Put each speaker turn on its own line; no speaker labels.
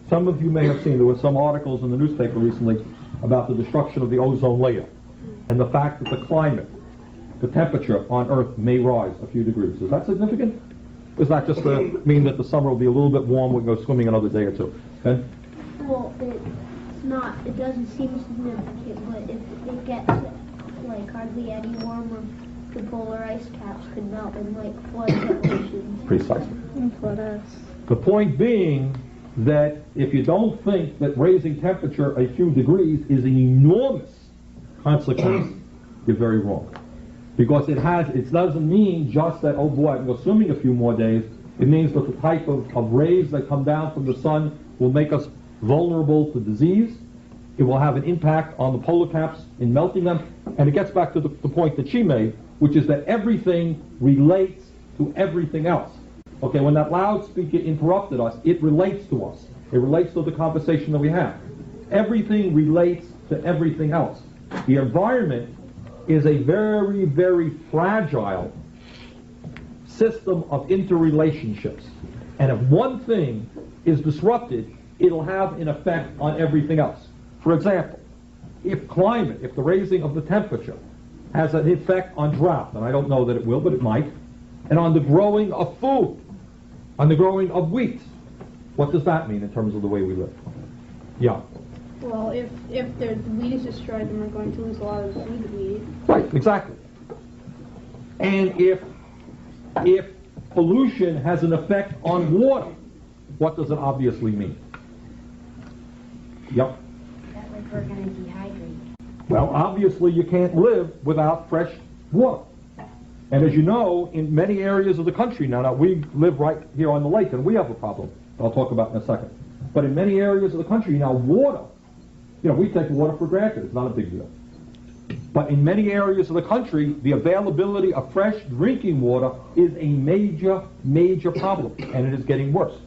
Some of you may have seen, there were some articles in the newspaper recently about the destruction of the ozone layer and the fact that the climate, the temperature on Earth may rise a few degrees. Is that significant? Does that just mean that the summer will be a little bit warm, we can go swimming another day or two? Ben?
Well, it's not, it doesn't seem significant, but if it gets like hardly any warmer, the polar ice caps could melt and like flood the oceans.
Precisely.
And flood us.
The point being that if you don't think that raising temperature a few degrees is an enormous consequence, you're very wrong. Because it doesn't mean just that, oh boy, I can go swimming a few more days. It means that the type of rays that come down from the sun will make us vulnerable to disease. It will have an impact on the polar caps in melting them. And it gets back to the point that she made, which is that everything relates to everything else. Okay, when that loudspeaker interrupted us, it relates to us. It relates to the conversation that we have. Everything relates to everything else. The environment is a very, very fragile system of interrelationships. And if one thing is disrupted, it'll have an effect on everything else. For example, if the raising of the temperature has an effect on drought, and I don't know that it will, but it might, and on the growing of food, on the growing of wheat, what does that mean in terms of the way we live? Yeah.
Well, if the wheat is destroyed, then we're going to lose a lot of the food that we eat.
Right, exactly. And if pollution has an effect on water, what does it obviously mean? Yep.
That like we're going to dehydrate.
Well, obviously you can't live without fresh water. And as you know, in many areas of the country now we live right here on the lake, and we have a problem I'll talk about in a second. But in many areas of the country now, water, we take water for granted. It's not a big deal. But in many areas of the country, the availability of fresh drinking water is a major, major problem, and it is getting worse.